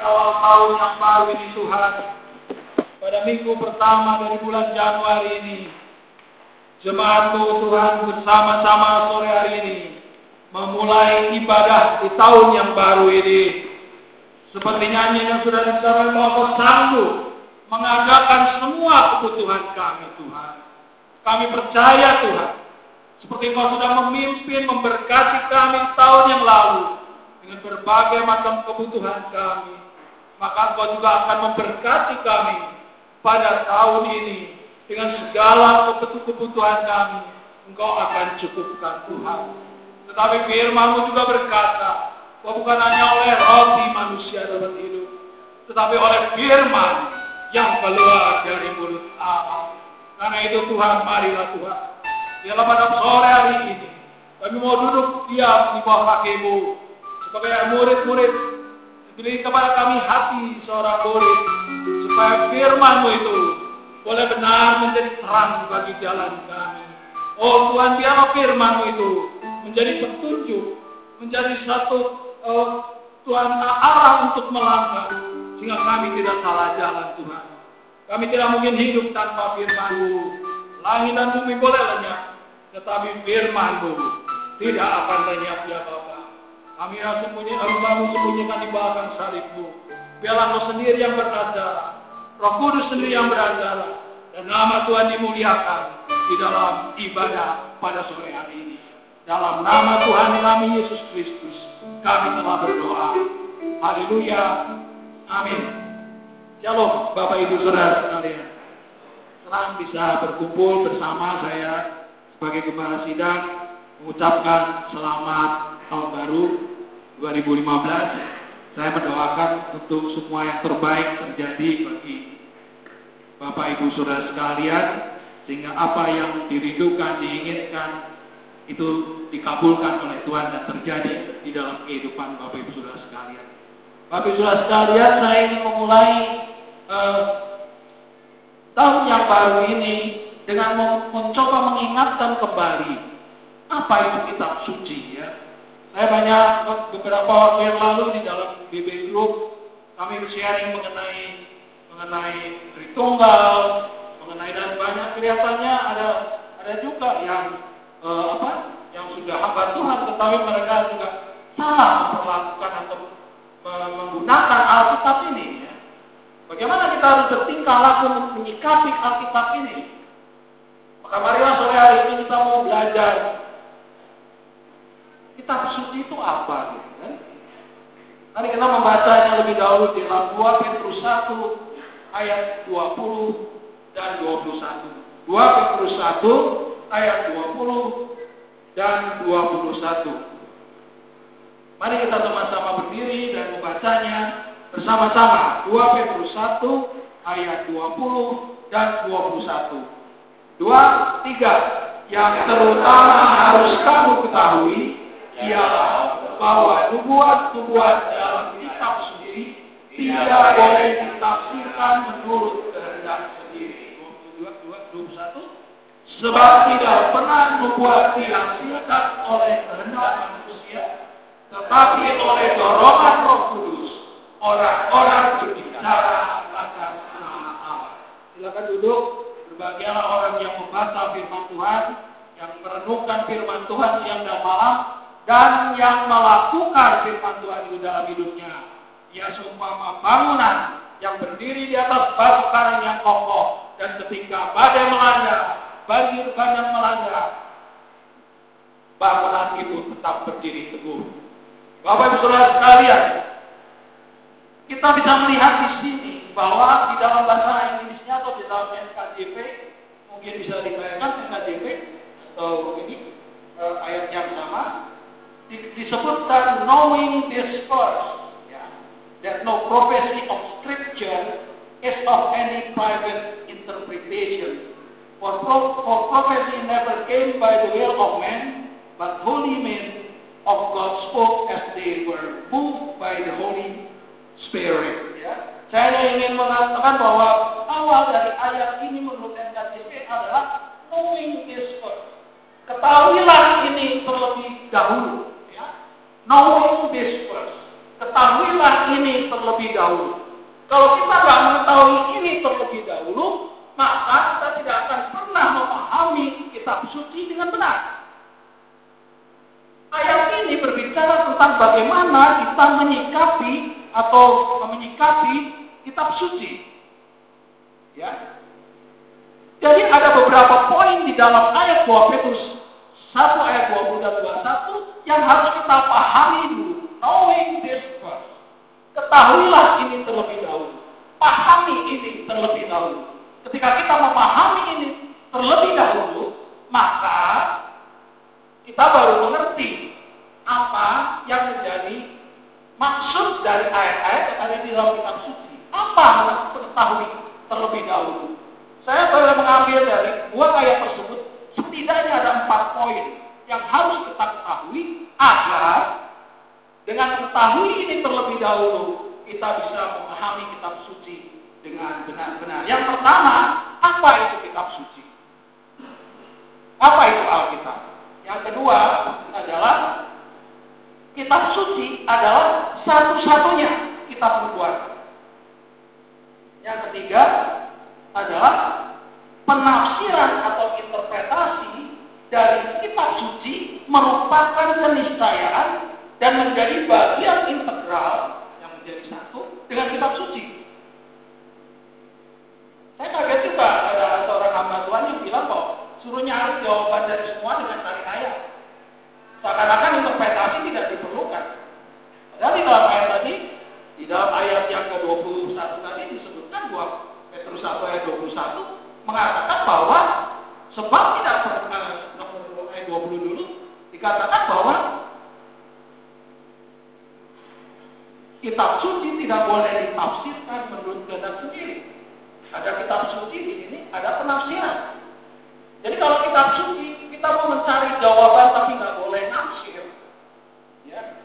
awal tahun yang baru ini Tuhan, pada minggu pertama dari bulan Januari ini, jemaat-Mu Tuhan bersama-sama sore hari ini memulai ibadah di tahun yang baru ini. Seperti nyanyian yang sudah disampaikan bahwa Kau sanggup mengadakan semua kebutuhan kami Tuhan. Kami percaya Tuhan, seperti Kau sudah memimpin memberkati kami tahun yang lalu dengan berbagai macam kebutuhan kami, maka Kau juga akan memberkati kami pada tahun ini dengan segala kebutuhan kami. Engkau akan cukupkan Tuhan. Tetapi firman-Mu juga berkata bahwa bukan hanya oleh roti manusia dapat hidup, tetapi oleh firman yang keluar dari mulut Allah. Karena itu Tuhan, marilah Tuhan, biarlah pada sore hari ini kami mau duduk diam di bawah kaki-Mu sebagai murid-murid. Beri kepada kami hati seorang murid, supaya firman-Mu itu boleh benar menjadi terang bagi jalan kami. Oh Tuhan, biarlah firman-Mu itu menjadi petunjuk, menjadi satu Tuhan arah untuk melangkah, sehingga kami tidak salah jalan Tuhan. Kami tidak mungkin hidup tanpa firman-Mu. Langit dan bumi boleh lenyap, tetapi firman-Mu tidak akan lenyap ya Bapa. Kami harus sembunyikan di belakang salib-Mu. Biarlah Kau sendiri yang beracara, Roh Kudus sendiri yang beracara, dan nama Tuhan dimuliakan di dalam ibadah pada sore hari ini. Dalam nama Tuhan kami Yesus Kristus, kami telah berdoa. Haleluya. Amin. Shalom Bapak Ibu Saudara sekalian. Senang bisa berkumpul bersama saya sebagai Gembala Sidang mengucapkan selamat tahun baru 2015. Saya mendoakan untuk semua yang terbaik terjadi bagi Bapak Ibu Saudara sekalian, sehingga apa yang dirindukan, diinginkan itu dikabulkan oleh Tuhan dan terjadi di dalam kehidupan Bapak Ibu Saudara sekalian. Bapak Ibu Saudara sekalian, saya ingin memulai tahun yang baru ini dengan mencoba mengingatkan kembali apa itu kitab suci ya. Saya banyak beberapa waktu yang lalu di dalam BB Group kami sharing mengenai Tritunggal, mengenai dan banyak kelihatannya ada juga yang yang sudah hamba Tuhan, tetapi mereka juga salah memperlakukan atau menggunakan Alkitab ini ya. Bagaimana kita harus bertingkah laku menyikapi Alkitab ini? Maka marilah sore hari ini kita mau belajar kitab suci itu apa gitu kan? Mari kita membacanya lebih dahulu di dalam 2 Petrus 1 ayat 20 dan 21. 2 Petrus 1 ayat 20 dan 21. Mari kita sama-sama berdiri dan membacanya bersama-sama. 2 Petrus 1 ayat 20 dan 21. 2, 3. Yang terutama harus kamu ketahui ialah bahwa nubuat-nubuat dalam kitab suci tidak boleh ditafsirkan menurut kehendak sendiri. 21. Sebab tidak pernah nubuat dihasilkan oleh kehendak manusia, tetapi oleh dorongan Roh Kudus orang-orang berbicara atas nama Allah. Silakan duduk. Berbahagialah orang yang membaca firman Tuhan, yang merenungkan firman Tuhan siang dan malam, dan yang melakukan firman Tuhan itu dalam hidupnya. Ia seumpama bangunan yang berdiri di atas batu karang yang kokoh, dan ketika badai melanda, banjir bandang melanda, bangunan itu tetap berdiri teguh. Bapak Ibu Saudara sekalian, kita bisa melihat di sini bahwa di dalam bahasa Inggrisnya atau di dalam NKJV, mungkin bisa dibayangkan NKJV atau ini ayat yang sama, disebutkan knowing this first, that no prophecy of Scripture is of any private interpretation. For prophecy never came by the will of man, but holy men of God spoke as they were moved by the Holy Spirit. Ya. Saya ingin mengatakan bahwa awal dari ayat ini menurut NKJV adalah knowing this first. Ketahuilah ini terlebih dahulu. Ya. Knowing this first. ketahuilah ini terlebih dahulu. Kalau kita nggak mengetahui ini terlebih dahulu, maka kita tidak akan pernah memahami kitab suci dengan benar. Ayat ini berbicara tentang bagaimana kita menyikapi kitab suci. Ya. Jadi ada beberapa poin di dalam ayat 2 Petrus 1 ayat 20 dan 21 yang harus kita pahami dulu. Knowing this first. Ketahuilah ini terlebih dahulu. Pahami ini terlebih dahulu. Ketika kita memahami ini terlebih dahulu, maka kita baru mengerti apa yang menjadi maksud dari ayat-ayat yang ada di dalam kitab suci. Apa mengetahui terlebih dahulu? Saya boleh mengambil dari 2 ayat tersebut, setidaknya ada 4 poin yang harus kita ketahui agar dengan mengetahui ini terlebih dahulu, kita bisa memahami kitab suci dengan benar-benar. Yang pertama, apa itu kitab suci? Apa itu Alkitab? Yang kedua adalah kitab suci adalah satu-satunya kitab nubuat. Yang ketiga adalah penafsiran atau interpretasi dari kitab suci merupakan keniscayaan dan menjadi bagian integral yang menjadi satu dengan kitab suci. Saya kaget juga ada seorang hamba Tuhan yang bilang kok suruh nyari jawaban dari semua dengan cari ayat. Seakan-akan interpretasi tidak diperlukan. Padahal di dalam ayat tadi, di dalam ayat yang ke-21 tadi disebutkan bahwa Petrus 1 ayat 21 mengatakan bahwa sebab tidak ayat 20 dulu dikatakan bahwa kitab suci tidak boleh ditafsirkan menurut kehendak sendiri. Ada kitab suci di sini, ada penafsiran. Jadi kalau kitab suci kita mau mencari jawaban tapi nggak boleh nafsir, ya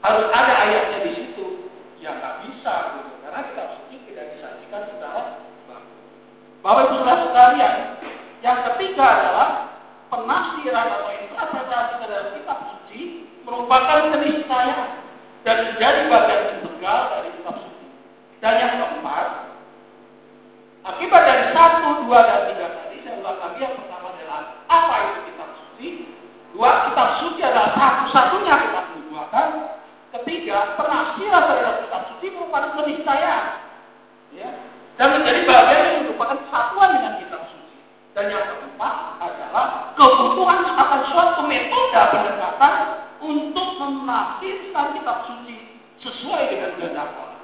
harus ada ayatnya di situ. Ya nggak bisa, gitu. Karena kitab suci tidak disajikan secara baku. Bapak Ibu Saudara sekalian, yang ketiga adalah penafsiran atau interpretasi terhadap kitab suci merupakan keniscayaan dan menjadi bagian integral dari kitab suci. Dan yang keempat, akibat dari 1, 2, dan 3 tadi, saya ulang lagi. Yang pertama adalah apa itu kitab suci? 2, kitab suci adalah satu-satunya kitab nubuatan. Ketiga, penafsiran terhadap kitab suci merupakan keniscayaan, ya, dan menjadi bagian yang merupakan kesatuan dengan kitab suci. Dan yang keempat adalah kebutuhan akan suatu metode pendekatan untuk menafsirkan kitab suci sesuai dengan kehendak Allah.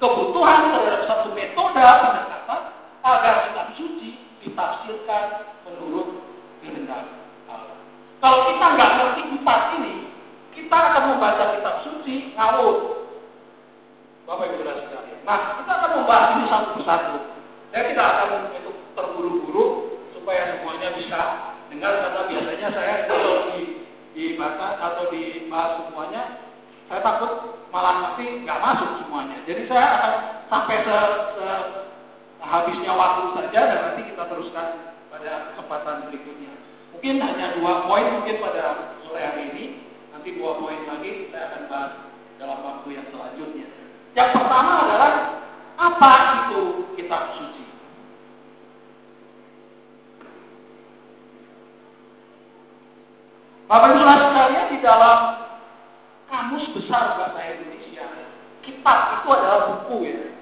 Kebutuhan terhadap satu metode pendekatan agar kitab suci ditafsirkan menurut kehendak Allah. Kalau kita nggak ngerti 4 ini, kita akan membaca kitab suci ngawur. Bapak Ibu Saudara sekalian. Nah, kita akan membahas ini satu persatu. Saya tidak akan terburu-buru supaya semuanya bisa dengar, karena biasanya saya kalau dibaca atau dibahas semuanya, saya takut malah nanti nggak masuk semuanya. Jadi saya akan sampai habisnya waktu saja dan nanti kita teruskan pada kesempatan berikutnya. Mungkin hanya 2 poin mungkin pada sore hari ini. Nanti 2 poin lagi saya akan bahas dalam waktu yang selanjutnya. Yang pertama adalah apa itu kitab suci? Bapak Ibu sekalian, di dalam kamus besar bahasa Indonesia, kitab itu adalah buku, ya.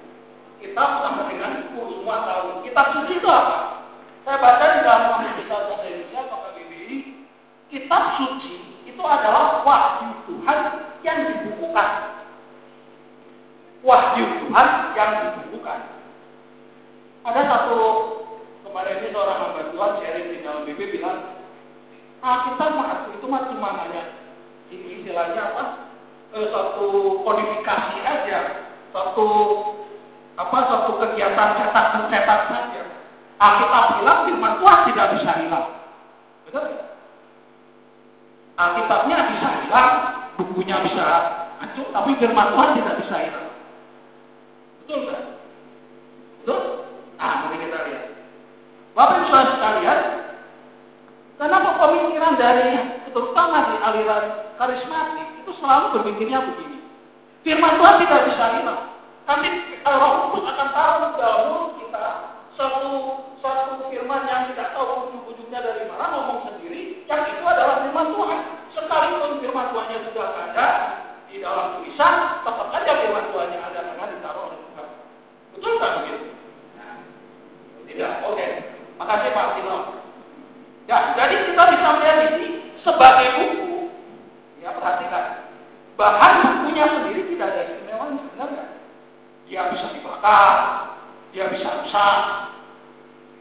Kitab sama dengan buku, semua tahu. Kitab suci itu apa? Saya baca di dalam kamus besar bahasa Indonesia atau KBBI, kitab suci itu adalah wahyu Tuhan yang dibukukan. Wahyu Tuhan yang dibukukan. Ada satu kemarin ini seorang hamba Tuhan sharing di dalam BB bilang, kita itu mah cuma hanya ini istilahnya apa? Satu kodifikasi aja, satu kegiatan cetak-mencetak saja. Alkitab hilang, firman Tuhan tidak bisa hilang. Betul? Alkitabnya bisa hilang, bukunya bisa hancur, tapi firman Tuhan tidak bisa hilang. Betul kan? Betul? Nah, mari kita lihat. Bapak Ibu Saudara sekalian, kenapa pemikiran dari terutama di aliran karismatik itu selalu berpikirnya begini? Firman Tuhan tidak bisa hilang. Nanti Roh Kudus akan taruh dalam mulut kita satu firman yang tidak tahu ujung-ujungnya dari mana, ngomong sendiri, yang itu adalah firman Tuhan. Sekalipun firman Tuhannya sudah ada di dalam tulisan, tetap saja firman Tuhannya ada karena ditaruh oleh Tuhan. Betul tak begitu? Tidak. Oke. Makasih Pak Tino. Ya, jadi kita bisa melihat ini sebagai buku. Ya, perhatikan. Bahan bukunya sendiri tidak ada istimewanya sebenarnya. Dia bisa dibakar, dia bisa rusak.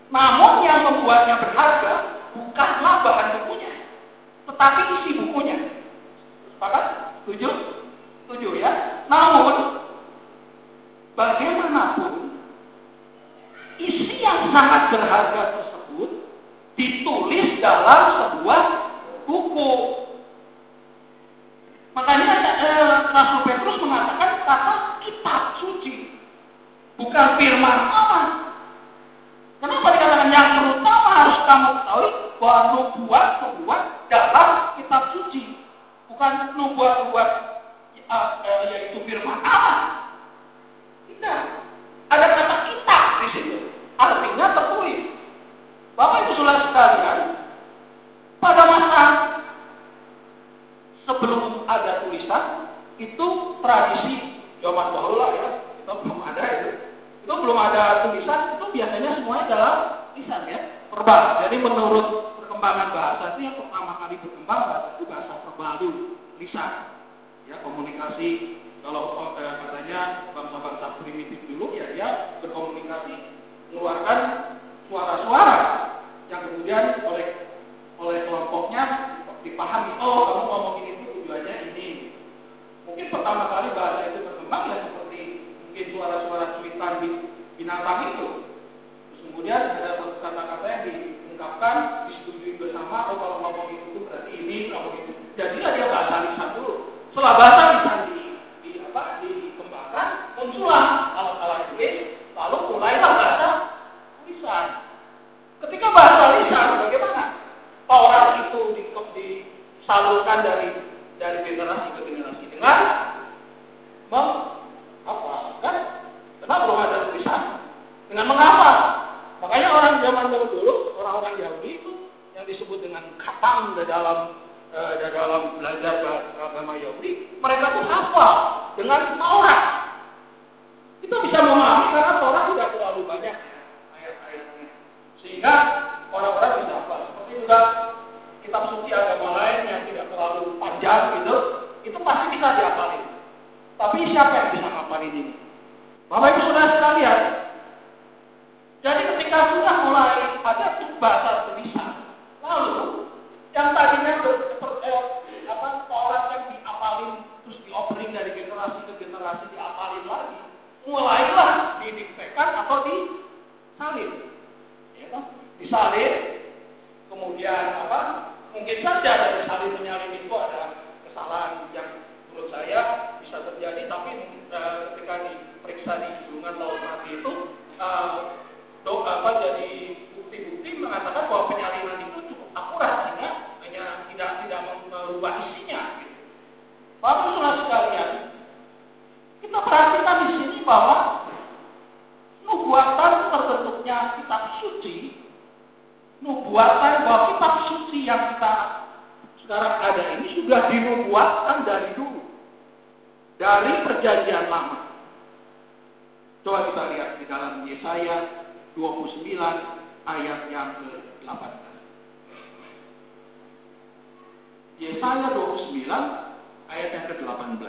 Namun yang membuatnya berharga bukanlah bahan bukunya, tetapi isi bukunya. Sepakat? Setuju? Setuju ya? Namun bagaimanapun isi yang sangat berharga tersebut ditulis dalam sebuah buku. Makanya Rasul Petrus mengatakan kata kitab suci, bukan firman Allah. Kenapa dikatakan yang terutama harus kamu ketahui bahwa nubuat dalam kitab suci, bukan nubuat yaitu firman Allah. Tidak, ada kata kitab di situ, artinya tertulis. Bapak Ibu Saudara sekalian, pada masa sebelum ada tulisan, itu tradisi zaman dahulu lah ya, itu belum ada itu belum ada tulisan, itu biasanya semuanya dalam lisan ya, verbal. Jadi menurut perkembangan bahasa itu yang pertama kali berkembang itu bahasa verbal dulu, lisan. Ya, komunikasi kalau katanya bangsa-bangsa primitif dulu ya dia berkomunikasi mengeluarkan suara-suara yang kemudian oleh kelompoknya dipahami, oh kamu ngomongin itu tujuannya ini. Mungkin pertama kali bahasa itu berkembang ya seperti mungkin suara-suara cuitan binatang itu. Terus kemudian ada kata-kata yang diungkapkan, disetujui bersama, oh kalau ngomong itu berarti ini, ngomong itu. Jadilah dia bahasa lisan dulu. Setelah bahasa lisan dikembangkan, muncullah alat-alat tulis, lalu mulailah bahasa lisan. Ketika bahasa lisan, bagaimana? Orang itu disalurkan dari generasi ke generasi dengan menghafalkan, karena belum ada tulisan, dengan menghafal. Makanya orang zaman dulu, orang-orang Yahudi itu yang disebut dengan khatam di dalam belajar agama Yahudi, mereka tuh hafal dengan Taurat. Kita bisa memahami karena Taurat tidak terlalu banyak ayat-ayatnya, sehingga orang-orang bisa hafal. Seperti juga kitab suci agama lain yang tidak terlalu panjang gitu, itu pasti bisa dihafalin. Tapi siapa yang bisa ngapalin ini? Bapak Ibu Saudara sekalian, jadi ketika sudah mulai ada bahasa tulisan, lalu yang tadinya Taurat yang diapalin terus diopening dari generasi ke generasi diapalin lagi, mulailah didiktekan atau disalin, ya kan? Disalin, kemudian mungkin saja dari salin menyalin itu ada kesalahan yang menurut saya bisa terjadi, tapi ketika diperiksa di hubungan laut mati itu jadi bukti-bukti mengatakan bahwa penyalinan itu cukup akurat sehingga hanya tidak merubah isinya. Gitu. Bapak Saudara sekalian, kita perhatikan di sini bahwa nubuatan terbentuknya kitab suci, nubuatan bahwa kitab suci yang kita sekarang ada ini sudah dinubuatkan dari dulu, dari perjanjian lama. Coba kita lihat di dalam Yesaya 29 ayat yang ke-18. Yesaya 29 ayat yang ke-18.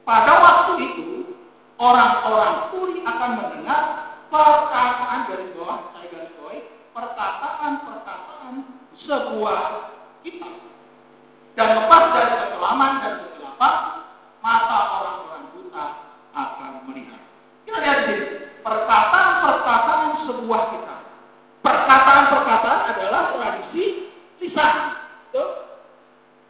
Pada waktu itu orang-orang tuli akan mendengar perkataan dari bawah, saya garis bawahi, perkataan sebuah kitab, dan lepas dari kekelaman dan kegelapan, mata orang-orang buta akan melihat. Kita lihat di sini, perkataan sebuah kitab. Perkataan adalah tradisi lisan.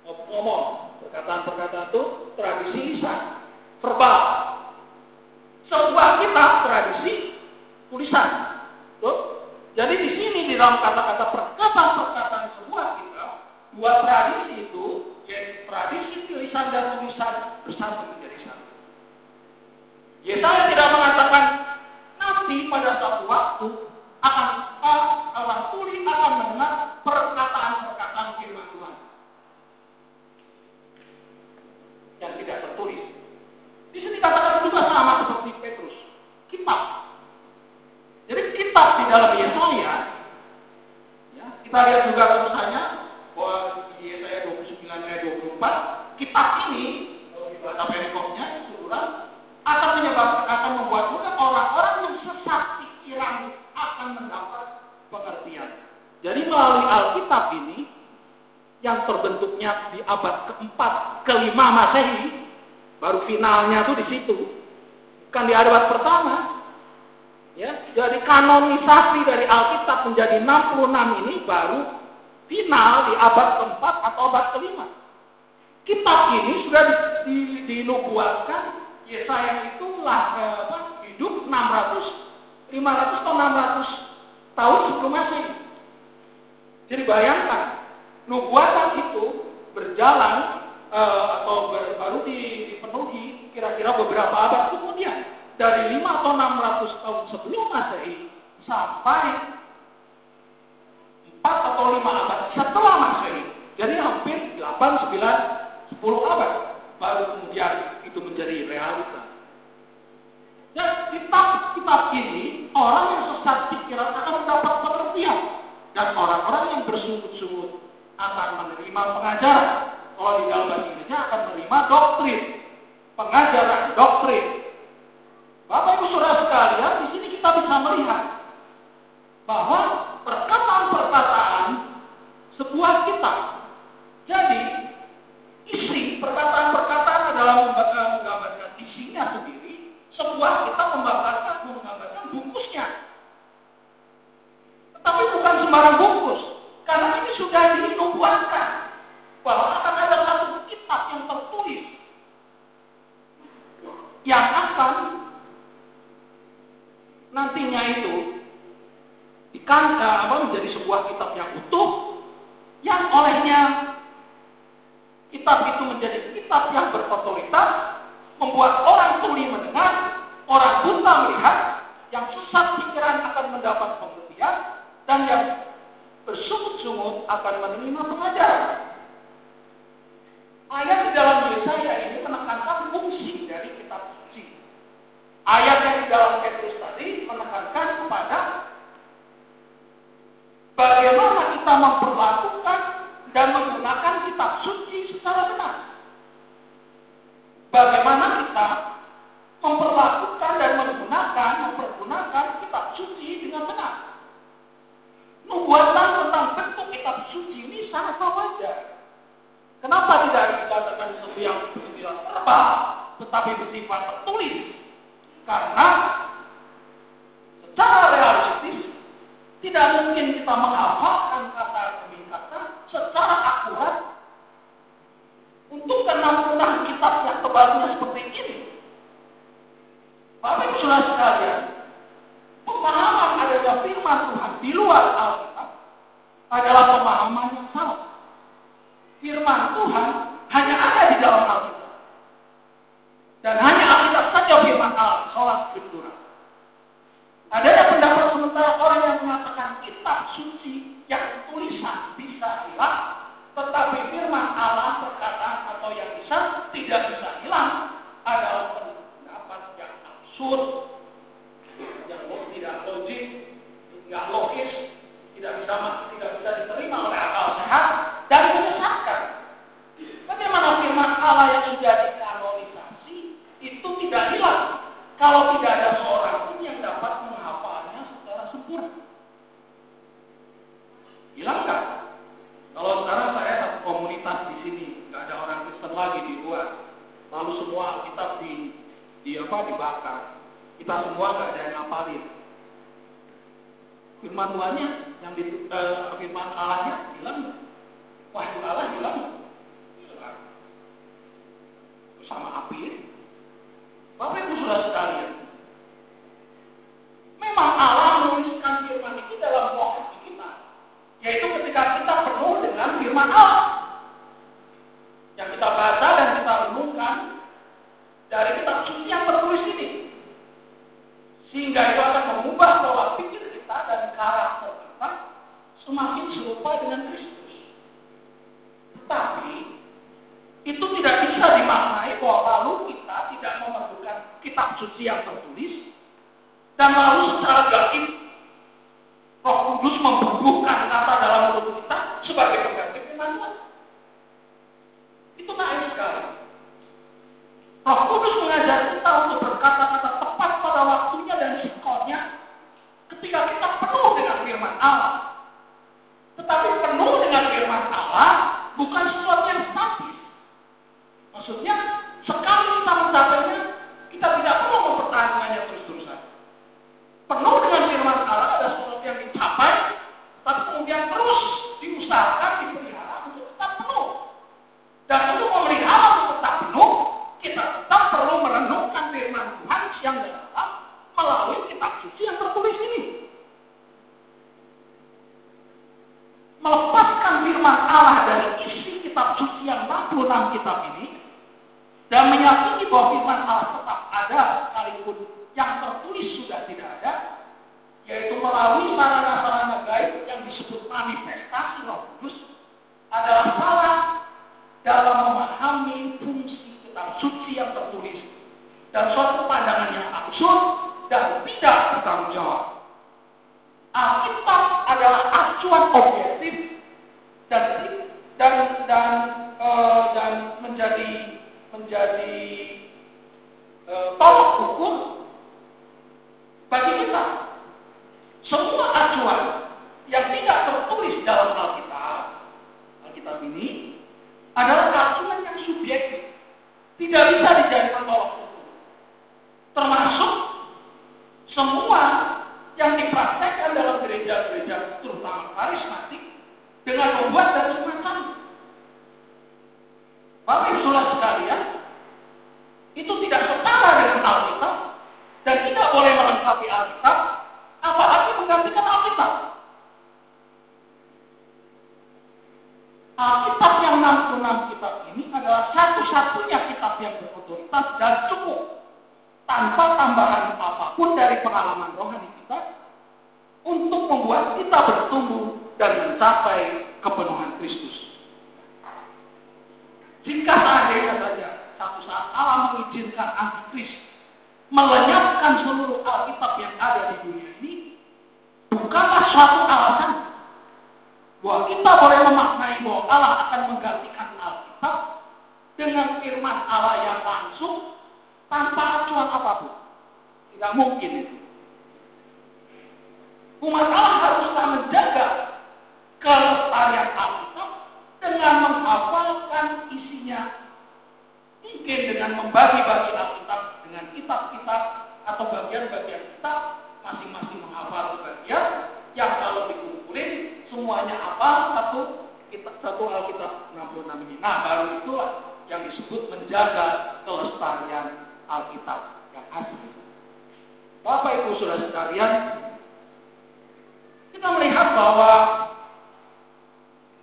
Ngomong, perkataan itu tradisi lisan, verbal. Sebuah kitab tradisi tulisan. Jadi di sini di dalam kata-kata perkataan sebuah kitab, dua tradisi itu, yaitu tradisi tulisan dan tulisan bersatu menjadi pada suatu waktu orang tuli akan mendengar perkataan-perkataan firman Tuhan yang tidak tertulis. Di sini katakan juga sama seperti Petrus, kitab. Jadi kitab di dalam Yesaya, ya, kita lihat juga tulisannya bahwa di Yesaya 29 ayat 24, kitab ini kalau dibaca perikopnya, saudara, akan membuat juga orang-orang yang sesat pikiran akan mendapat pengertian. Jadi melalui Alkitab ini yang terbentuknya di abad keempat, kelima Masehi, baru finalnya tuh di situ, bukan di abad pertama. Ya, jadi kanonisasi dari Alkitab menjadi 66 ini baru final di abad keempat atau abad kelima. Kitab ini sudah dinubuatkan Yesaya itu hidup 500 atau 600 tahun sebelum Masehi. Jadi bayangkan, nubuatan itu berjalan baru dipenuhi kira-kira beberapa abad kemudian, dari 5 atau 600 tahun sebelum Masehi sampai 4 atau 5 abad setelah Masehi. Jadi hampir 8, 9, 10 abad baru kemudian itu menjadi realita. Dan kitab ini orang yang sesat pikiran akan mendapat pengertian, dan orang-orang yang bersungut-sungut akan menerima pengajaran. Kalau di dalam bahasa Inggrisnya akan menerima doktrin, pengajaran doktrin. Bapak Ibu Saudara sekalian, di sini kita bisa melihat bahwa perkataan-perkataan sebuah kitab. Jadi isi perkataan-perkataan adalah menggambarkan isinya sendiri. Sebuah kitab menggambarkan bungkusnya. Tetapi bukan sembarang bungkus, karena ini sudah dinubuatkan bahwa akan ada satu kitab yang tertulis yang akan nantinya itu menjadi sebuah kitab yang utuh, yang olehnya kitab itu menjadi kitab yang berotoritas, membuat orang tuli mendengar, orang buta melihat, yang sesat pikiran akan mendapat pengertian, dan yang bersungut-sungut akan menerima pengajaran. Ayat di dalam Yesaya ini menekankan fungsi dari kitab suci. Ayat yang di dalam Petrus tadi menekankan kepada bagaimana kita memperlakukan dan menggunakan kitab suci secara benar. Bagaimana kita memperlakukan dan mempergunakan kitab suci dengan benar. Nubuatan tentang bentuk kitab suci ini sangat wajar. Kenapa tidak dikatakan sesuatu yang bersifat verbal, tetapi bersifat tertulis? Karena secara realistis tidak mungkin kita menghafalkan kata demi kata secara akurat untuk kenal kitab yang tebalnya seperti ini. Bapak Ibu Saudara sekalian, pemahaman adanya firman Tuhan di luar Alkitab adalah pemahaman yang salah. Firman Tuhan hanya ada di dalam Alkitab. Dan hanya Alkitab saja firman Allah, sola scriptura. Adanya pendapat sementara orang yang mengatakan kitab suci yang tulisan bisa hilang, tetapi firman Allah perkataan atau yang bisa tidak bisa hilang adalah pendapat yang absurd, yang tidak logis, tidak logis, tidak bisa diterima oleh akal sehat dan menyesatkan. Bagaimana firman Allah yang sudah dikanonisasi itu tidak hilang kalau tidak ada seorang pun yang dapat menghafalnya secara sempurna? Hilang nggak? Kalau sekarang saya satu komunitas di sini, nggak ada orang Kristen lagi di luar, lalu semua kita dibakar, kita semua nggak ada yang ngapalin. Firman Tuhannya, firman Allahnya hilang nggak? Wahyu Allah hilang nggak? Hilang. Sama api. Bapak Ibu Saudara sekalian, memang Allah menuliskan firman itu dalam buah hati kita, yaitu ketika kita penuh dengan firman Allah yang kita baca dan kita renungkan dari kitab suci yang tertulis ini, sehingga itu akan mengubah semakin serupa dengan Kristus. Tetapi itu tidak bisa dimaknai bahwa lalu kita tidak memerlukan kitab suci yang tertulis dan lalu secara gaib Roh Kudus membubuhkan kata dalam mulut kita sebagai pengganti firman Tuhan. Itu naif sekali. Roh Kudus mengajar kita untuk berkata-kata tepat pada waktunya dan sikonnya ketika kita penuh dengan firman Allah. Tetapi penuh dengan firman Allah bukan sesuatu yang statis. Maksudnya, sekali kita mencapainya, kita tidak perlu mempertahankannya terus-terusan. Penuh dengan firman Allah ada sesuatu yang dicapai, tapi kemudian terus diusahakan, dipelihara untuk tetap penuh. Dan untuk memelihara untuk tetap penuh, kita tetap perlu merenungkan firman Tuhan siang dan malam melalui kitab suci yang tertulis ini. Melepaskan firman Allah dari isi kitab suci yang 66 kitab ini dan meyakini bahwa firman Allah tetap ada sekalipun yang tertulis sudah tidak ada, yaitu melalui sarana-sarana gaib yang disebut manifestasi Roh Kudus, adalah salah dalam memahami fungsi kitab suci yang tertulis dan suatu pandangan yang absurd dan tidak bertanggung jawab. Alkitab adalah acuan objektif dan menjadi tolak ukur bagi kita. Semua acuan yang tidak tertulis dalam Alkitab ini adalah acuan yang subjektif, tidak bisa dijadikan tolak ukur. Termasuk semua yang dipraktekkan dalam gereja-gereja terutama karismatik dengan membuat dan semacam. Bapak Ibu Saudara sekalian, itu tidak setara dengan Alkitab dan tidak boleh melengkapi Alkitab, apalagi menggantikan Alkitab. Alkitab yang 66 kitab ini adalah satu-satunya kitab yang berotoritas dan cukup tanpa tambahan apapun dari pengalaman rohani kita untuk membuat kita bertumbuh dan mencapai kepenuhan Kristus. Jika seandainya saja satu saat Allah mengizinkan antikris melenyapkan seluruh Alkitab yang ada di dunia ini, bukanlah suatu alasan bahwa kita boleh memaknai bahwa Allah akan menggantikan Alkitab dengan firman Allah yang langsung tanpa acuan apapun. Tidak mungkin itu. Umat Allah haruslah menjaga kelestarian Alkitab dengan menghafalkan isinya. Mungkin dengan membagi-bagi Alkitab dengan kitab-kitab atau bagian-bagian kitab, masing-masing menghafal bagian yang kalau dikumpulin semuanya hafal satu Alkitab 66 ini. Nah, baru itulah yang disebut menjaga kelestarian Alkitab yang asli. Bapak Ibu Saudara sekalian, kita melihat bahwa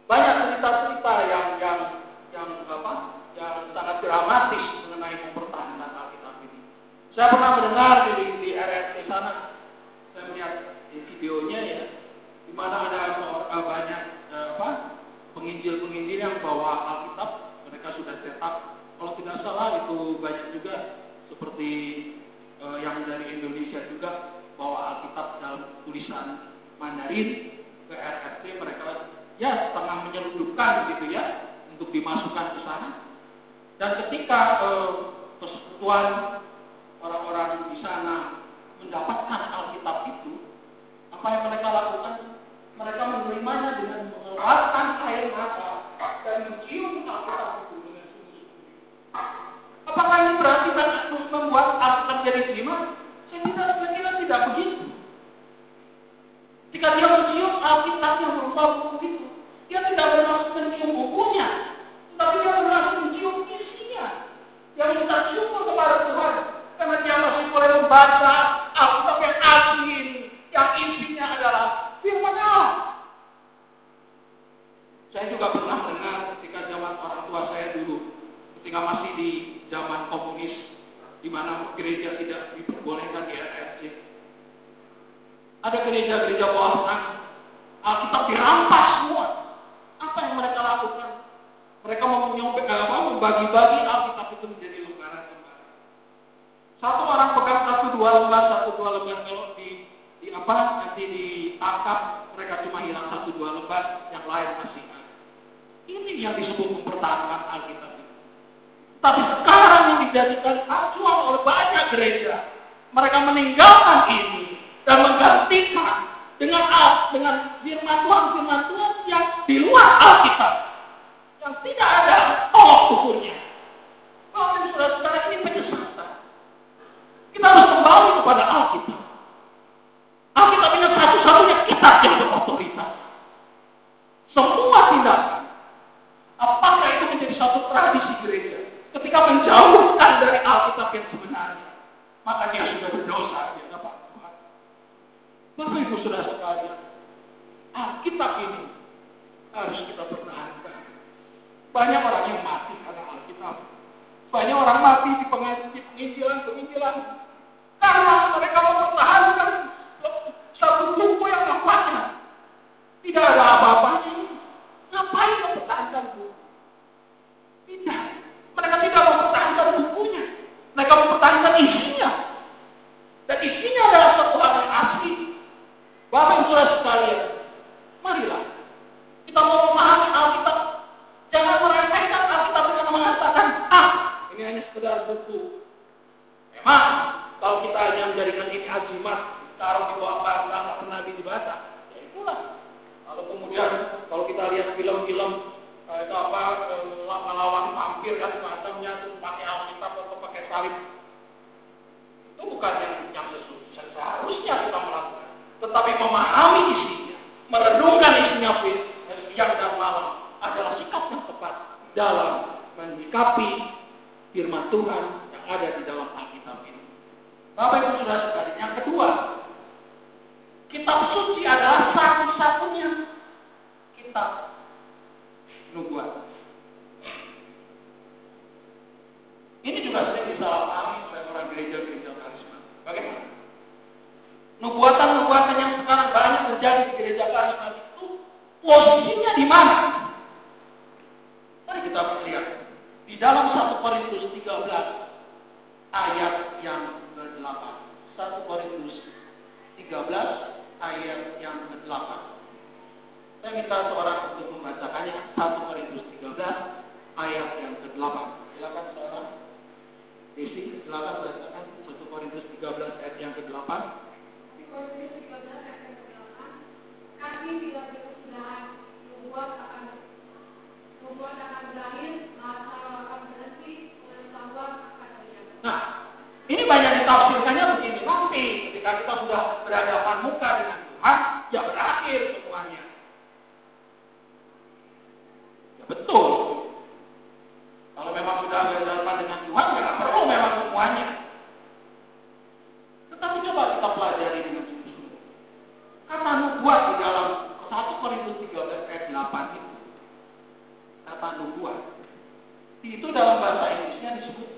banyak cerita-cerita yang sangat dramatis mengenai mempertahankan Alkitab ini. Saya pernah mendengar di RRC sana, saya melihat di videonya ya, di mana ada banyak penginjil-penginjil yang bawa Alkitab, mereka sudah cetak. Kalau tidak salah itu banyak juga seperti yang dari Indonesia juga bawa Alkitab dalam tulisan Mandarin ke RRC, mereka ya setengah menyelundupkan gitu ya untuk dimasukkan ke sana. Dan ketika persekutuan orang-orang di sana mendapatkan Alkitab itu, apa yang mereka lakukan? Mereka menerimanya dengan mengeluarkan air mata dan mencium Alkitab itu dengan sungguh-sungguh. Apakah ini berarti membuat Alkitab jadi terima? Saya kira tidak begitu. Jika dia mencium Alkitab yang berupa buku itu, dia tidak bermaksud mencium bukunya, tapi dia bermaksud mencium isinya. Dia minta syukur kepada Tuhan karena dia masih boleh membaca Alkitab yang asli ini, yang isinya adalah firman Allah. Saya juga pernah dengar ketika zaman orang tua saya dulu, ketika masih di zaman komunis, di mana gereja tidak diperbolehkan di RRC. Ada gereja-gereja bawah tanah Alkitab dirampas semua. Apa yang mereka lakukan? Mereka membagi-bagi Alkitab itu menjadi lembaran-lembaran. Satu orang pegang 1-2 lembar, 1-2 lembar. Kalau nanti ditangkap, mereka cuma hilang 1-2 lembar, yang lain masih ada. Ini yang disebut mempertahankan Alkitab itu. Tapi sekarang yang dijadikan acuan oleh banyak gereja, mereka meninggalkan ini dan menggantikan dengan firman Tuhan yang di luar Alkitab, yang tidak ada tolok ukurnya. Bapak Ibu Saudara, ini penyesatan. Kita harus kembali kepada Alkitab. Alkitab ini satu-satunya kitab yang berotoritas. Semua tindakan, apakah itu menjadi satu tradisi gereja, ketika menjauhkan dari Alkitab yang sebenarnya, maka dia sudah berdosa di hadapan Tuhan. Bapak Ibu Saudara sekalian, Alkitab ini harus kita pertahankan. Banyak orang yang mati karena Alkitab. Banyak orang mati di penginjilan karena mereka mempertahankan satu buku yang nampaknya tidak ada apa-apanya. Ngapain mempertahankan buku? Tidak. Mereka tidak mempertahankan bukunya. Mereka mempertahankan isinya. Dan isinya adalah satu hal yang asli. Bapak Ibu Saudara sekalian, marilah kita mau memahami Alkitab. Jangan meremehkan Alkitab dengan mengatakan, ini hanya sekedar buku. Memang kalau kita hanya menjadikan ini ajimat, taruh di bawah bangsa, nggak pernah dibaca. Ya itulah. Lalu kemudian kalau kita lihat film-film itu melawan vampir dan semacamnya, itu pakai Alkitab atau pakai salib, itu bukan yang seharusnya kita melakukan. Tetapi memahami isinya, merenungkan isinya siang dan malam adalah sikap yang tepat dalam menyikapi firman Tuhan yang ada di dalam Alkitab ini. Bapak Ibu Saudara sekalian, yang kedua, kitab suci adalah satu-satunya kitab nubuat. Ini juga sering disalahpahami oleh orang gereja-gereja karisma. Bagaimana? Nubuatan-nubuatan yang sekarang banyak terjadi di gereja karisma itu posisinya di mana? Mari kita lihat di dalam 1 Korintus 13 ayat yang ke-8. 1 Korintus 13 ayat yang ke-8. Saya minta seorang untuk membacakannya. 1 Korintus 13 ayat yang ke-8. Silakan seorang. Desi, silakan bacakan 1 Korintus 13 ayat yang ke-8. 1 Korintus 13 ayat yang ke-8. Kami tidak berkesudahan membuat akan berakhir, masa akan berhenti, pengetahuan akan terjadi. Nah, ini banyak ditafsirkannya begini. Nanti ketika kita sudah berhadapan muka dengan Tuhan, ya berakhir semuanya. Ya betul. Kalau memang sudah berhadapan dengan Tuhan, ya perlu memang semuanya. Tetapi coba kita pelajari dengan sungguh-sungguh. Kata nubuat di dalam 1 Korintus 13 ayat 8 itu, kata nubuat itu dalam bahasa Inggrisnya disebut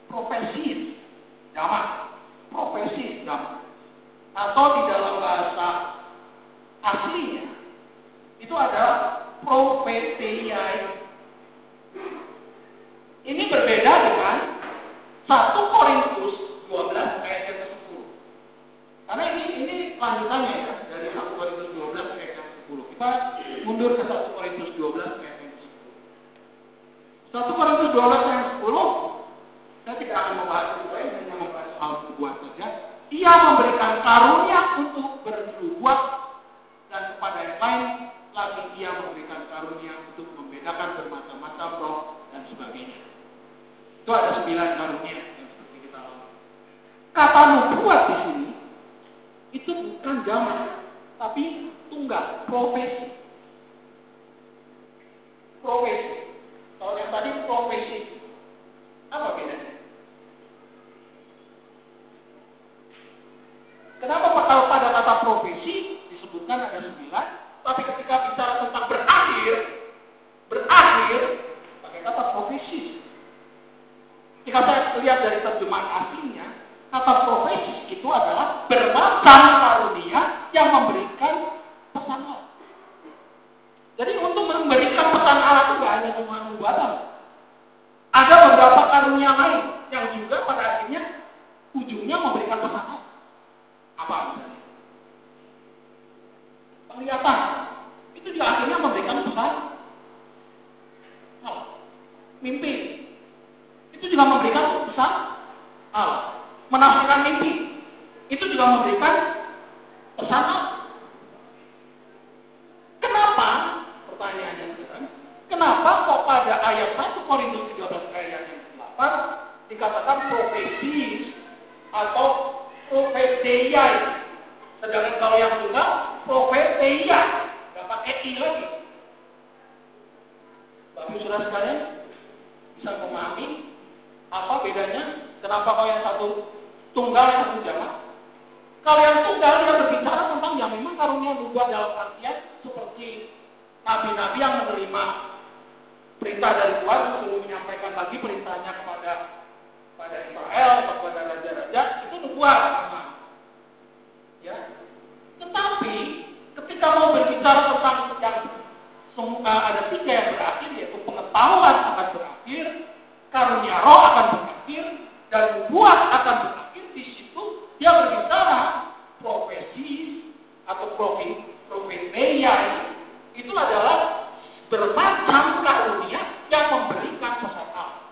profesis, jamak, profesis, jamak. Atau di dalam bahasa aslinya itu ada profetiai. Ini berbeda dengan 1 Korintus 12 ayat yang ke-10. Karena ini lanjutannya ya, dari 1 Korintus 12 ayat yang ke-10. Kita mundur ke 1 Korintus 12 ayat yang ke-10. 1 Korintus 12 ayat 10, saya tidak akan membahas itu, hanya membahas soal nubuat saja. Ia memberikan karunia untuk bernubuat, dan kepada yang lain lagi ia memberikan karunia untuk membedakan bermacam-macam roh dan sebagainya. Itu ada 9 karunia yang seperti kita lakukan. Kata nubuat di sini itu bukan jamak, tapi tunggal, profesi. Profesi. Kalau yang tadi profesi, apa bedanya? Kenapa kalau pada kata profesi disebutkan ada 9, tapi ketika bicara tentang berakhir pakai kata profesi. Jika saya lihat dari terjemahan aslinya, kata profesi itu adalah bermacam karunia yang memberikan pesan roh. nubuatan. Ada beberapa karunia lain yang juga pada akhirnya ujungnya memberikan pesan. Apa misalnya? Penglihatan. Itu juga akhirnya memberikan pesan. Mimpi. Itu juga memberikan pesan. Menafsirkan mimpi. Itu juga memberikan pesan. Kenapa? Pertanyaannya sekarang. Kenapa kok pada ayat 1 Korintus 13 ayat yang 8 dikatakan profesis atau profeteia? Sedangkan kalau yang tunggal profeteia, nggak pakai i lagi. Bapak saudara sekalian bisa memahami apa bedanya? Kenapa kalau yang satu tunggal yang satu jamak? Kalau yang tunggal dia berbicara tentang yang memang karunia nubuat dalam artian seperti nabi-nabi yang menerima perintah dari Tuhan untuk menyampaikan lagi perintahnya kepada Israel atau kepada raja-raja, itu nubuat. Ya. Tetapi ketika mau berbicara tentang yang ada 3 yang berakhir, yaitu pengetahuan akan berakhir, karunia roh akan berakhir, dan nubuat akan berakhir, di situ dia berbicara profesi atau profeteia. Itu adalah bermacam karunia yang memberikan pesan Allah.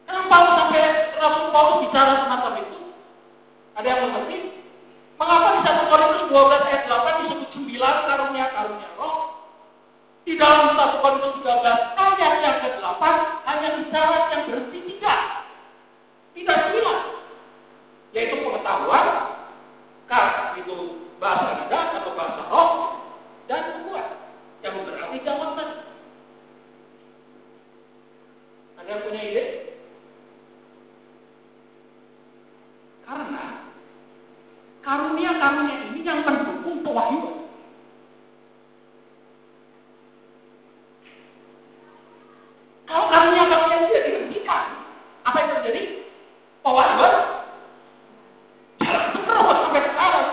Kenapa sampai Rasul Paulus bicara semacam itu? Ada yang mengerti? Mengapa di 1 Korintus 12 ayat 8 disebut 9 karunia roh? Di dalam 1 Korintus 13 ayat yang ke-8 hanya bicara yang berhenti 3. Tidak 9. Yaitu pengetahuan, itu bahasa nada atau bahasa roh, dan nubuat. Yang berarti jawaban. Ada yang punya ide? Karena karunia-karunia ini yang mendukung pewahyuan. Kalau karunia-karunia tidak dihentikan, apa yang terjadi? Pewahyuan jalan terus sampai sekarang.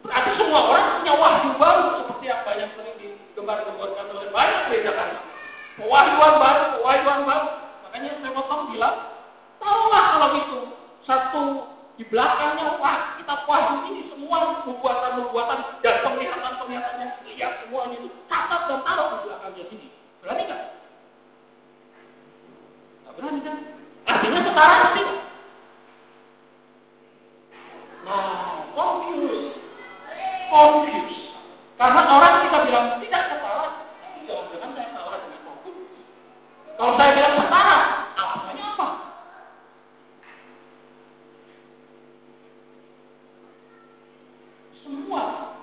Berarti semua orang punya wahyu baru seperti yang banyak sering digembar-gemborkan oleh banyak gereja kan. Pewahyuan baru. Makanya saya potong bilang, tahulah kalau itu satu di belakangnya kitab wahyu ini semua nubuatan dan penglihatan yang lihat semua itu catat dan taruh di belakangnya sini. Berani nggak? Nggak berani kan? Artinya setara sih. Nah, confused. Karena orang kita bilang tidak setara, jangan-jangan saya setara dengan Tuhan. Kalau saya bilang setara, alasannya apa? Semua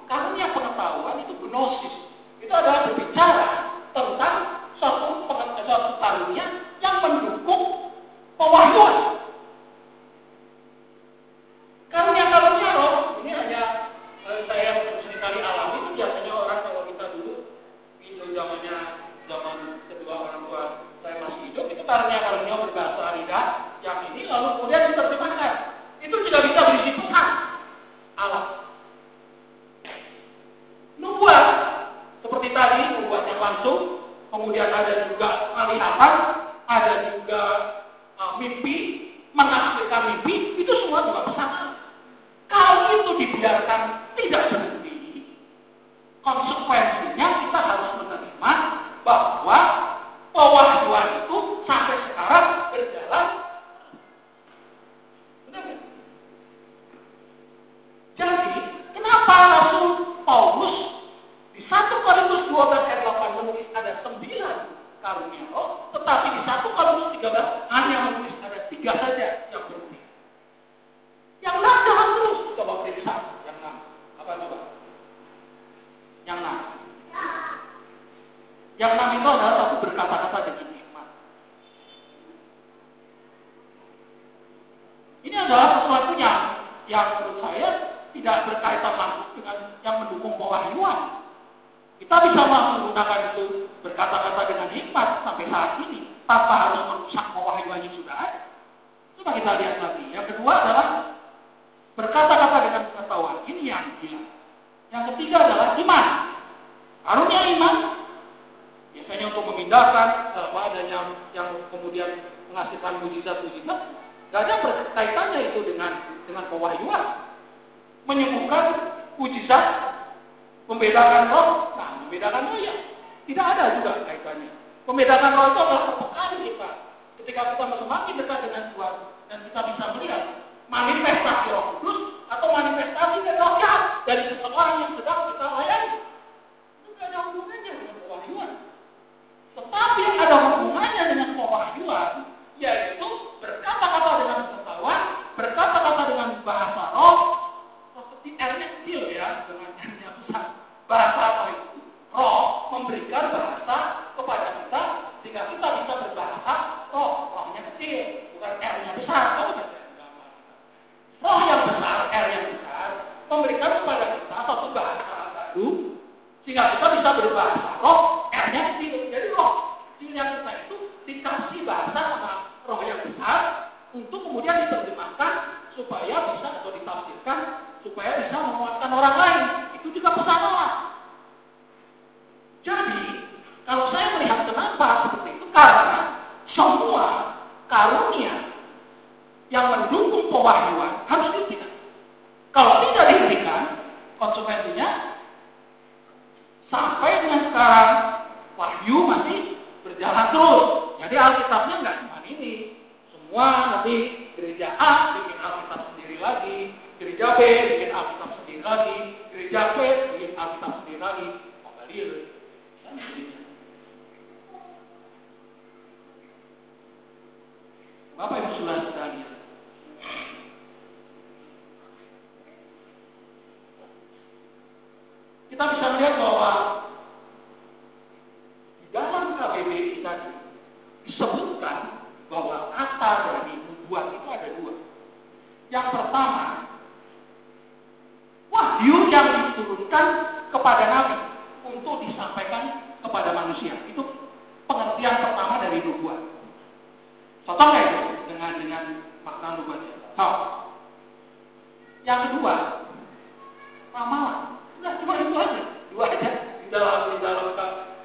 karunia pengetahuan itu gnosis. Itu adalah berbicara tentang suatu karunia yang mendukung pewahyuan. Karunia roh ini hanya saya seringkali alami itu biasanya orang kalau kita dulu itu zaman kedua orang tua saya masih hidup itu karunia berbahasa lidah yang ini lalu kemudian diterjemahkan. Itu juga bisa berisi pesan Allah. Nubuat seperti tadi nubuat yang langsung, kemudian ada juga penglihatan, ada juga mimpi, menafsirkan mimpi, itu semua juga pesan. Kalau itu dibiarkan tidak berhenti, konsekuensinya kita harus menerima bahwa pewahyuan itu sampai sekarang berjalan. Benar kan? Jadi, kenapa Rasul Paulus di 1 Korintus 12 ayat 8 menulis ada 9 karunia roh, tetapi di 1 Korintus 13 hanya menulis ada 3 saja yang berhenti. Yang 6 jangan terus. Coba beri satu. Yang 6. Apa coba? Yang 6. Yang 6 itu adalah satu berkata-kata dengan hikmat. Ini adalah sesuatu yang menurut saya tidak berkaitan langsung dengan yang mendukung pewahyuan. Kita bisa menggunakan itu berkata-kata dengan hikmat sampai saat ini tanpa harus merusak pewahyuan yang sudah ada. Coba kita lihat lagi. Yang kedua adalah berkata-kata dengan pengetahuan. Ini yang gila. Yang ketiga adalah iman. Karunia iman. Ya Misalnya untuk memindahkan, adanya yang kemudian menghasilkan mujizat-mujizat, nggak ada kaitannya itu dengan pewahyuan. Menyembuhkan mujizat, membedakan roh, nah membedakan roh ya tidak ada juga kaitannya. Membedakan roh itu adalah kepekaan kita. Ketika kita semakin dekat dengan Tuhan dan kita bisa melihat manifestasi Roh Kudus atau manifestasi dari roh jahat dari seseorang yang sedang kita layani. Itu tidak ada hubungannya dengan pewahyuan. Tetapi yang ada hubungannya dengan pewahyuan, yaitu berkata-kata dengan pengetahuan, berkata-kata dengan bahasa roh, seperti R-nya kecil ya, dengan R-nya besar. Bahasa apa itu? Roh memberikan bahasa kepada kita sehingga kita bisa berbahasa roh. Rohnya kecil, bukan R-nya besar. Roh yang besar, R yang besar, memberikan kepada kita satu bahasa baru sehingga kita bisa berbahasa roh. R-nya kecil. Jadi roh kecilnya kita itu dikasih bahasa sama roh yang besar untuk kemudian diterjemahkan supaya bisa atau ditafsirkan supaya bisa menguatkan orang lain. Itu juga pesan Allah. Jadi, kalau saya melihat kenapa seperti itu, karena semua karunia yang mendukung pewahyuan harus dihentikan. Kalau tidak dihentikan, konsekuensinya sampai dengan sekarang wahyu masih berjalan terus. Jadi Alkitabnya nggak cuma ini. Semua nanti gereja A bikin Alkitab sendiri lagi, gereja B bikin Alkitab sendiri lagi, gereja C bikin Alkitab sendiri lagi. Kembali. Bapak Ibu Saudara sekalian, kita bisa melihat bahwa di dalam KBBI tadi disebutkan bahwa kata dari nubuat itu ada dua. Yang pertama, wahyu yang diturunkan kepada Nabi untuk disampaikan kepada manusia. Itu pengertian pertama dari nubuat. Contoh nggak itu dengan makna nubuatnya? Yang kedua, ramalan. Udah cuma itu aja, dua aja. Di dalam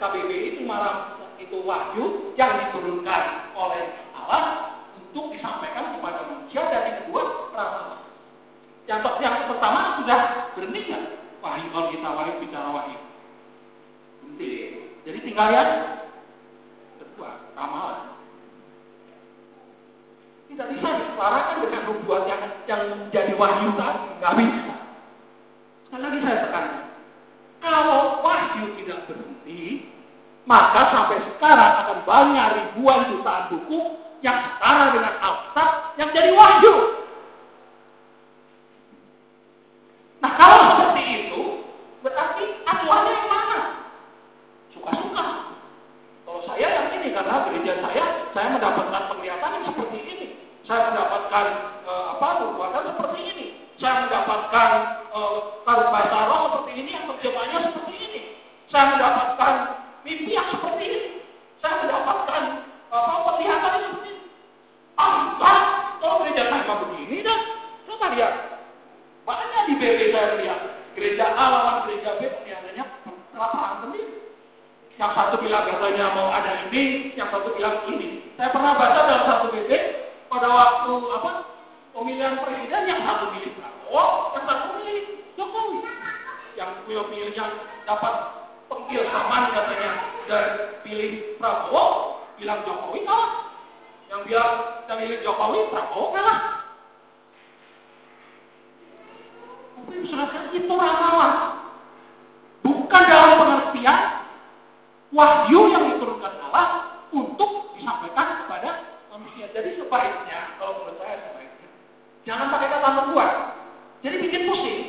KBBI itu malah itu wahyu yang diturunkan oleh Allah untuk disampaikan kepada manusia. Dan yang kedua, ramalan. Yang pertama sudah berhenti kan? Wahyu, kalau kita bicara wahyu. Berhenti. Jadi tinggal yang kedua, ramalan. Tidak bisa disetarakan dengan nubuat yang menjadi wahyu tadi. Nggak bisa. Sekali lagi saya tekankan. Kalau wahyu tidak berhenti, maka sampai sekarang akan banyak ribuan jutaan buku yang setara dengan Alkitab yang jadi wahyu. Nah, kalau seperti itu, berarti aturannya yang mana? Suka-suka. Kalau saya yang ini, karena gereja saya mendapatkan penglihatan yang seperti ini. Saya mendapatkan nubuatan seperti ini. Saya mendapatkan karun bahasa roh seperti ini, yang terjemahnya seperti ini. Saya mendapatkan mimpi yang seperti ini. Saya mendapatkan penglihatan yang seperti ini. Kalau gereja saya begini dah, saya lihat. Banyak di BB saya lihat. Gereja A lawan gereja B penglihatannya kelaparan sendiri. Yang satu bilang katanya mau ada ini, yang satu bilang ini. Saya pernah baca dalam satu BB pada waktu pemilihan presiden, yang satu milih Prabowo, yang satu milih Jokowi. Yang pilih yang dapat pengilhaman katanya dan pilih Prabowo, bilang Jokowi kalah. Yang bilang yang milih Jokowi, Prabowo kalah. Tapi misalkan itu ramalan, bukan dalam pengertian wahyu yang diturunkan Allah untuk disampaikan kepada manusia. Jadi sebaiknya, kalau menurut saya sebaiknya, jangan pakai kata nubuat. Jadi bikin pusing.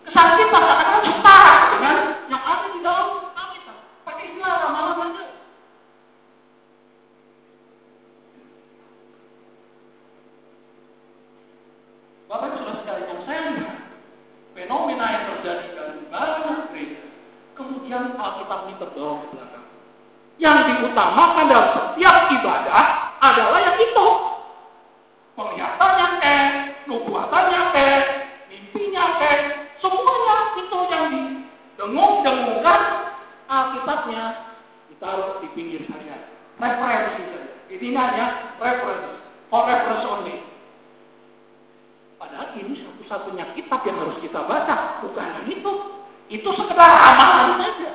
Kesan kita akan setara dengan yang ada di dalam Alkitab. Pakai istilah ramalan aja. Bapak Ibu Saudara sekalian, saya lihat fenomena yang terjadi dalam banyak gereja. Kemudian Alkitab ini terdorong ke belakang. Yang diutamakan dalam setiap ibadah adalah yang itu. Penglihatannya nubuatannya mimpinya semuanya itu yang didengungkan Alkitabnya ditaruh di pinggir saja. Referensi saja. Ini hanya referensi. For reference only. Padahal ini satu-satunya kitab yang harus kita baca. Bukan itu. Itu sekedar amalan saja.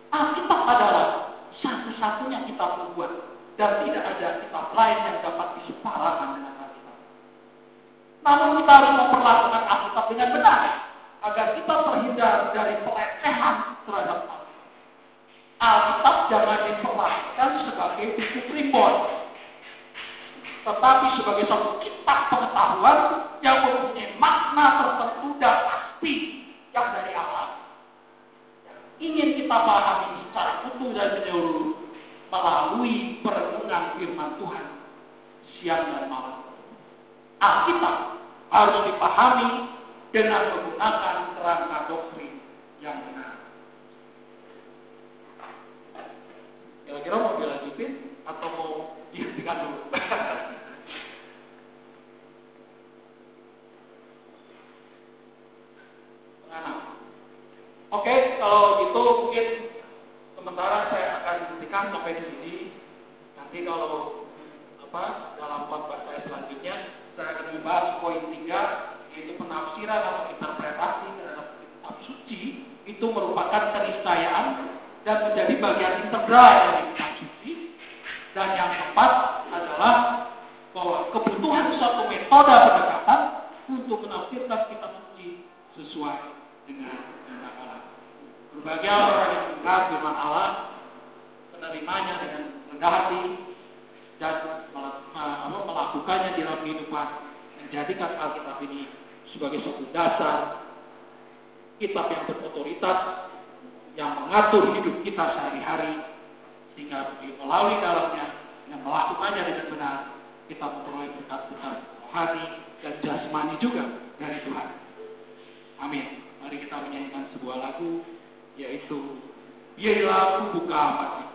Alkitab adalah satu-satunya kitab nubuat. Dan tidak ada kitab lain yang dapat disetarakan dengan Alkitab. Namun kita harus memperlakukan Alkitab dengan benar. Agar kita terhindar dari pelecehan terhadap Alkitab. Alkitab jangan diperlakukan sebagai buku primbon. Tetapi sebagai suatu kitab pengetahuan yang mempunyai makna tertentu dan pasti yang dari Allah. Ingin kita pahami secara utuh dan menyeluruh melalui perenungan firman Tuhan siang dan malam. Alkitab harus dipahami dengan menggunakan kerangka doktrin yang benar. Kira-kira mau dilanjutin atau mau dihentikan dulu? Oke, kalau gitu mungkin sementara saya akan hentikan sampai di sini. Nanti kalau dalam khotbah saya selanjutnya saya akan membahas poin 3, yaitu penafsiran atau interpretasi terhadap kitab suci itu merupakan keniscayaan dan menjadi bagian integral dari kitab suci. Dan yang keempat adalah bahwa kebutuhan suatu metode pendekatan untuk menafsirkan kitab suci sesuai dengan kehendak Allah. Berbagai orang yang mendengar firman Allah menerimanya dengan rendah hati dan melakukannya di dalam kehidupan, menjadikan Alkitab ini sebagai suatu dasar kitab yang berotoritas yang mengatur hidup kita sehari-hari, sehingga melalui dalamnya yang melakukannya dengan benar kita memperoleh berkat-berkat rohani dan jasmani juga dari Tuhan. Amin. Mari kita menyanyikan sebuah lagu, yaitu Yelah Ku Buka Hati.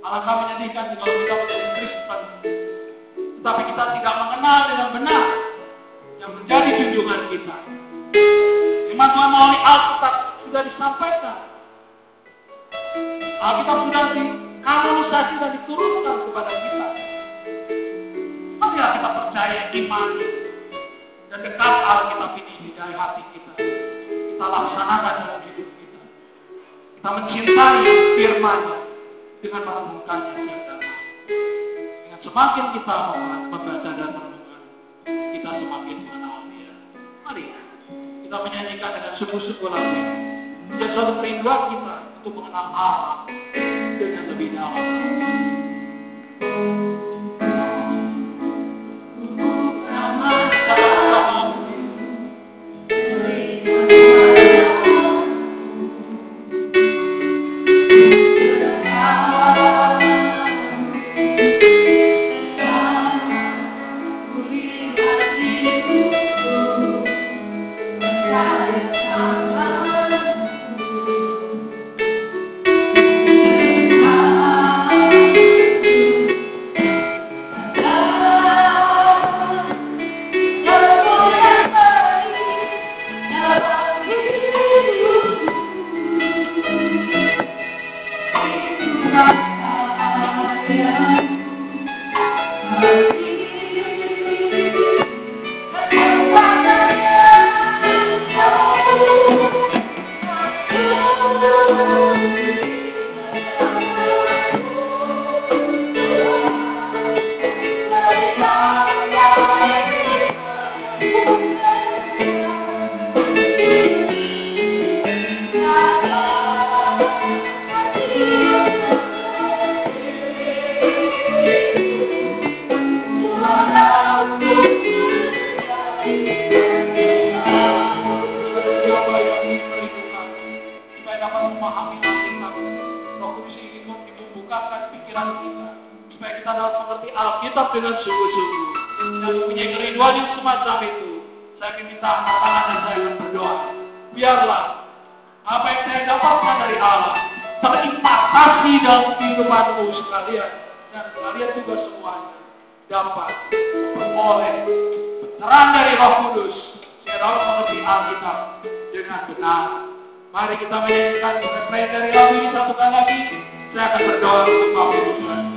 Alangkah menyedihkan kalau kita menjadi Kristen, tetapi kita tidak mengenal dengan benar yang menjadi junjungan kita. Firman Tuhan melalui Alkitab sudah disampaikan. Alkitab sudah dikanonisasi dan diturunkan kepada kita. Marilah kita percaya iman dan dekat Alkitab ini di dalam hati kita. Kita laksanakan dalam hidup kita. Kita mencintai firman-Nya dengan merenungkannya siang dan malam. Dengan semakin kita membaca dan merenungkan, kita semakin mengenal Dia. Mari kita menyanyikan dengan sungguh-sungguh lagu. Menjadi suatu kerinduan kita untuk mengenal Allah dengan lebih dalam. Sama-sama dapat memahami Alkitab. Roh Kudus ingin membukakan pikiran kita, supaya kita dapat mengerti Alkitab dengan sungguh-sungguh. Yang mempunyai kerinduan yang semacam itu, saya akan minta angkat tangan dan saya akan berdoa. Biarlah apa yang saya dapatkan dari Allah terimpartasi dalam kehidupanmu sekalian, dan kalian juga semuanya dapat memperoleh pencerahan dari Roh Kudus, sehingga dapat mengerti Alkitab dengan benar. Mari kita menyanyikan refrain dari lagu ini satu kali lagi. Saya akan berdoa untuk Bapak Ibu Saudara.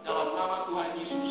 Dalam nama Tuhan Yesus